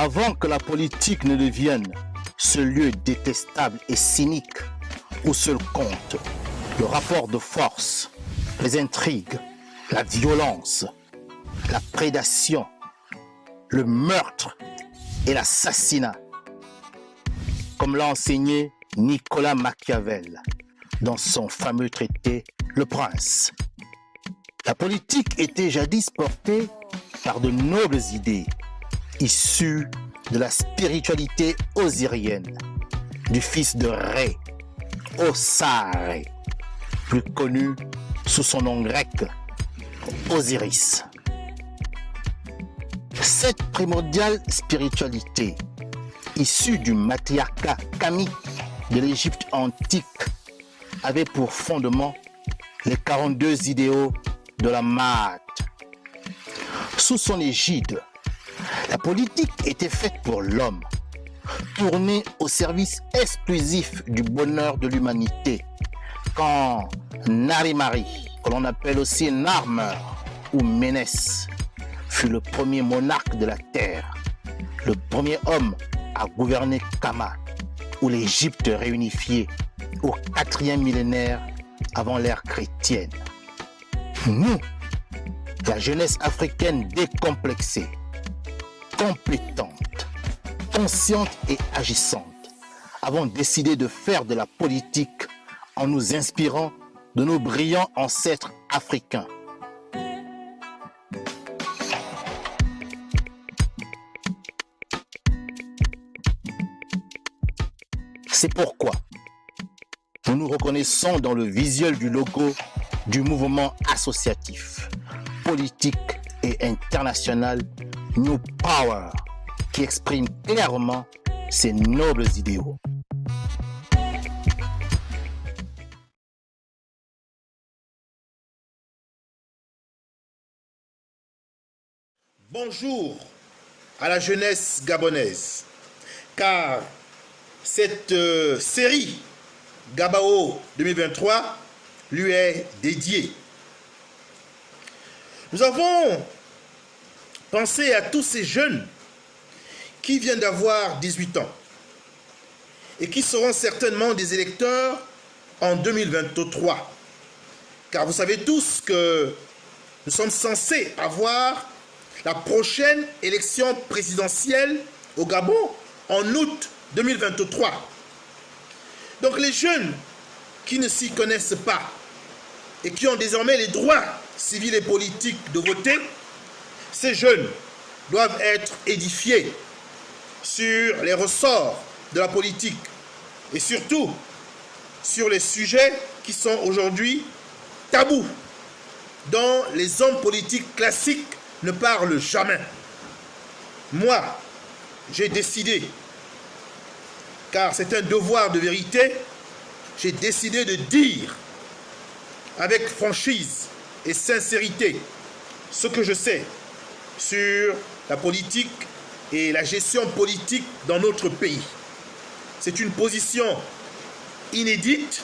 Avant que la politique ne devienne ce lieu détestable et cynique où seul compte le rapport de force, les intrigues, la violence, la prédation, le meurtre et l'assassinat, comme l'a enseigné Nicolas Machiavel dans son fameux traité Le Prince. La politique était jadis portée par de nobles idées issues de la spiritualité osirienne, du fils de Ré, Osare, plus connu sous son nom grec, Osiris. Cette primordiale spiritualité, issue du matriarcat kamique de l'Égypte antique, avait pour fondement les 42 idéaux de la Maat. Sous son égide, la politique était faite pour l'homme, tournée au service exclusif du bonheur de l'humanité, quand Narimari, que l'on appelle aussi Narmer ou Ménès, fut le premier monarque de la terre, le premier homme à gouverner Kama, ou l'Égypte réunifiée au 4e millénaire avant l'ère chrétienne. Nous, la jeunesse africaine décomplexée, compétente, consciente et agissante, avons décidé de faire de la politique en nous inspirant de nos brillants ancêtres africains. C'est pourquoi nous nous reconnaissons dans le visuel du logo du mouvement associatif, politique et international New Power, qui exprime clairement ces nobles idéaux. Bonjour à la jeunesse gabonaise, car cette série Gabao 2023 lui est dédiée. Nous avons pensé à tous ces jeunes qui viennent d'avoir 18 ans et qui seront certainement des électeurs en 2023. Car vous savez tous que nous sommes censés avoir la prochaine élection présidentielle au Gabon en août 2023. Donc les jeunes qui ne s'y connaissent pas et qui ont désormais les droits civils et politiques de voter, ces jeunes doivent être édifiés sur les ressorts de la politique et surtout sur les sujets qui sont aujourd'hui tabous, dont les hommes politiques classiques ne parlent jamais. Moi, j'ai décidé, car c'est un devoir de vérité, j'ai décidé de dire avec franchise et sincérité ce que je sais sur la politique et la gestion politique dans notre pays. C'est une position inédite,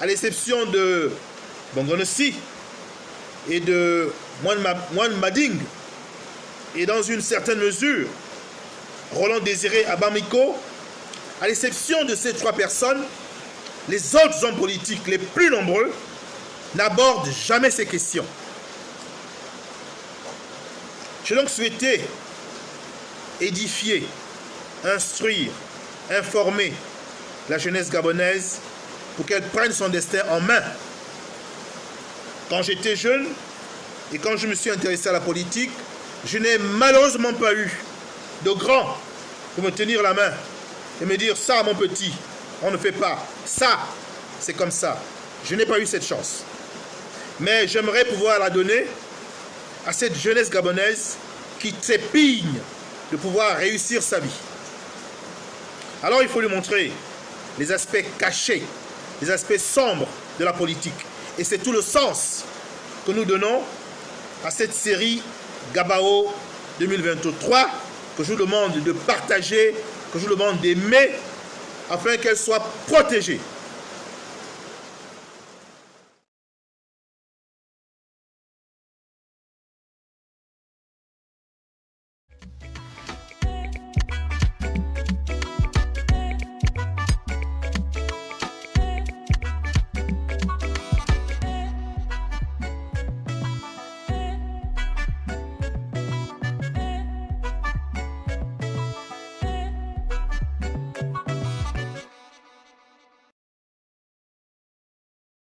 à l'exception de Bongonossi et de Moine Mading, et dans une certaine mesure, Roland Désiré Abamiko. À l'exception de ces trois personnes, les autres hommes politiques les plus nombreux n'abordent jamais ces questions. J'ai donc souhaité édifier, instruire, informer la jeunesse gabonaise pour qu'elle prenne son destin en main. Quand j'étais jeune et quand je me suis intéressé à la politique, je n'ai malheureusement pas eu de grand pour me tenir la main et me dire « ça, mon petit, on ne fait pas. Ça, c'est comme ça. » Je n'ai pas eu cette chance. Mais j'aimerais pouvoir la donner à cette jeunesse gabonaise qui trépigne de pouvoir réussir sa vie. Alors il faut lui montrer les aspects cachés, les aspects sombres de la politique. Et c'est tout le sens que nous donnons à cette série Gabao 2023, que je vous demande de partager, que je vous demande d'aimer, afin qu'elle soit protégée.